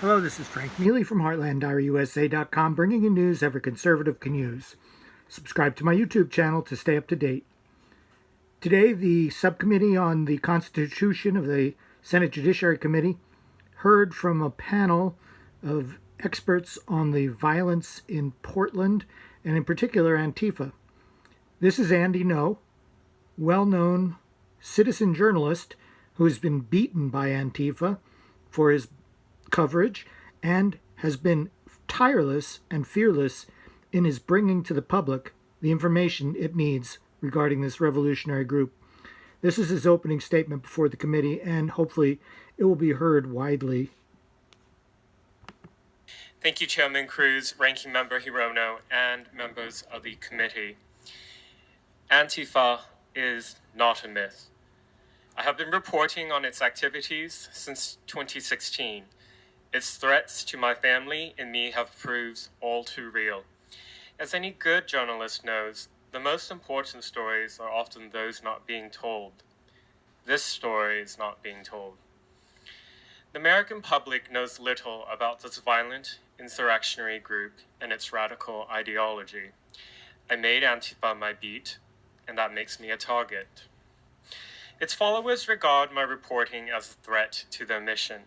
Hello, this is Frank Neely from HeartlandDiaryUSA.com, bringing you news every conservative can use. Subscribe to my YouTube channel to stay up to date. Today, the subcommittee on the Constitution of the Senate Judiciary Committee heard from a panel of experts on the violence in Portland, and in particular Antifa. This is Andy Ngo, well-known citizen journalist who has been beaten by Antifa for his coverage and has been tireless and fearless in his bringing to the public the information it needs regarding this revolutionary group. This is his opening statement before the committee, and hopefully it will be heard widely. Thank you, Chairman Cruz, Ranking Member Hirono, and members of the committee. Antifa is not a myth. I have been reporting on its activities since 2016. Its threats to my family and me have proved all too real. As any good journalist knows, the most important stories are often those not being told. This story is not being told. The American public knows little about this violent insurrectionary group and its radical ideology. I made Antifa my beat, and that makes me a target. Its followers regard my reporting as a threat to their mission,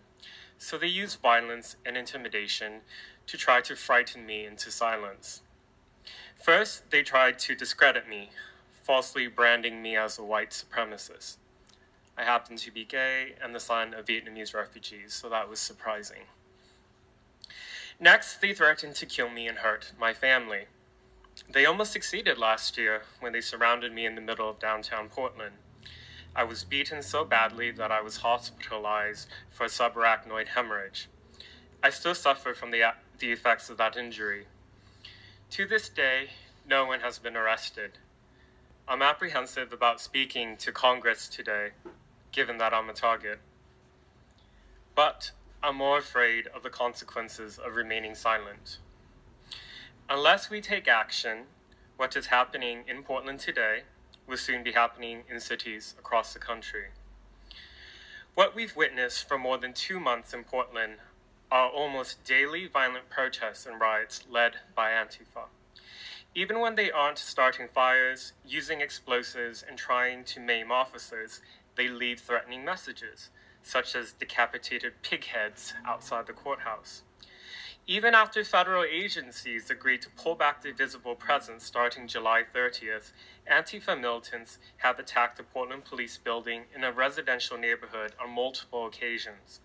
so they use violence and intimidation to try to frighten me into silence. First, they tried to discredit me, falsely branding me as a white supremacist. I happen to be gay and the son of Vietnamese refugees, so that was surprising. Next, they threatened to kill me and hurt my family. They almost succeeded last year when they surrounded me in the middle of downtown Portland. I was beaten so badly that I was hospitalized for a subarachnoid hemorrhage. I still suffer from the effects of that injury. To this day, no one has been arrested. I'm apprehensive about speaking to Congress today, given that I'm a target. But I'm more afraid of the consequences of remaining silent. Unless we take action, what is happening in Portland today will soon be happening in cities across the country. What we've witnessed for more than 2 months in Portland are almost daily violent protests and riots led by Antifa. Even when they aren't starting fires, using explosives, and trying to maim officers, they leave threatening messages, such as decapitated pig heads outside the courthouse. Even after federal agencies agreed to pull back their visible presence starting July 30th, Antifa militants have attacked the Portland Police Building in a residential neighborhood on multiple occasions.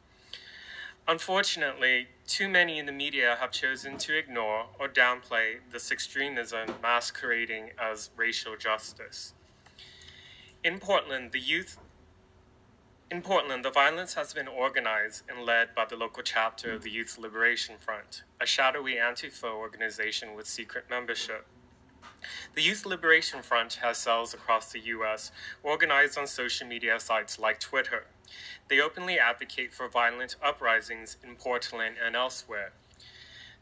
Unfortunately, too many in the media have chosen to ignore or downplay this extremism masquerading as racial justice. In Portland, the violence has been organized and led by the local chapter of the Youth Liberation Front, a shadowy Antifa organization with secret membership. The Youth Liberation Front has cells across the U.S. organized on social media sites like Twitter. They openly advocate for violent uprisings in Portland and elsewhere.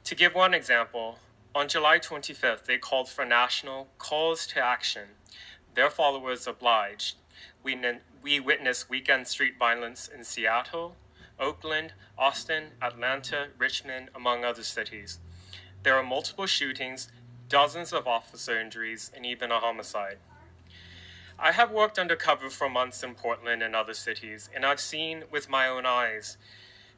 To give one example, on July 25th, they called for national calls to action. Their followers obliged. We witnessed weekend street violence in Seattle, Oakland, Austin, Atlanta, Richmond, among other cities. There are multiple shootings, dozens of officer injuries, and even a homicide. I have worked undercover for months in Portland and other cities, and I've seen with my own eyes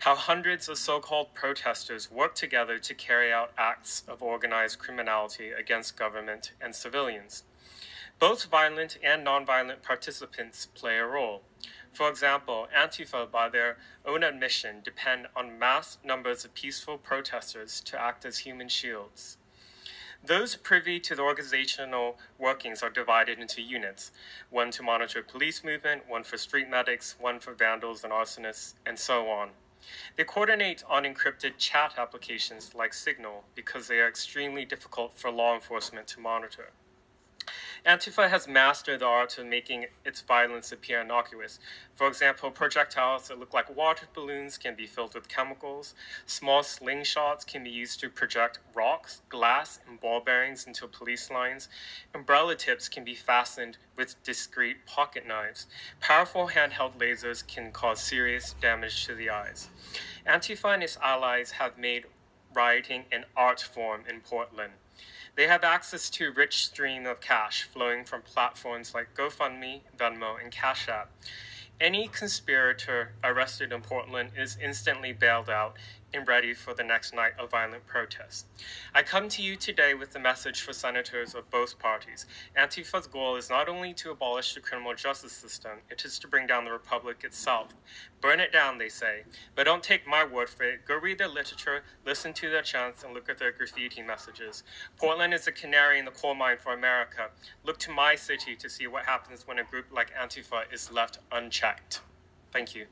how hundreds of so-called protesters work together to carry out acts of organized criminality against government and civilians. Both violent and nonviolent participants play a role. For example, Antifa, by their own admission, depend on mass numbers of peaceful protesters to act as human shields. Those privy to the organizational workings are divided into units, one to monitor police movement, one for street medics, one for vandals and arsonists, and so on. They coordinate on encrypted chat applications like Signal because they are extremely difficult for law enforcement to monitor. Antifa has mastered the art of making its violence appear innocuous. For example, projectiles that look like water balloons can be filled with chemicals. Small slingshots can be used to project rocks, glass, and ball bearings into police lines. Umbrella tips can be fastened with discreet pocket knives. Powerful handheld lasers can cause serious damage to the eyes. Antifa and its allies have made rioting an art form in Portland. They have access to a rich stream of cash flowing from platforms like GoFundMe, Venmo, and Cash App. Any conspirator arrested in Portland is instantly bailed out and ready for the next night of violent protest. I come to you today with a message for senators of both parties. Antifa's goal is not only to abolish the criminal justice system, it is to bring down the republic itself. Burn it down, they say. But don't take my word for it. Go read their literature, listen to their chants, and look at their graffiti messages. Portland is a canary in the coal mine for America. Look to my city to see what happens when a group like Antifa is left unchecked. Thank you.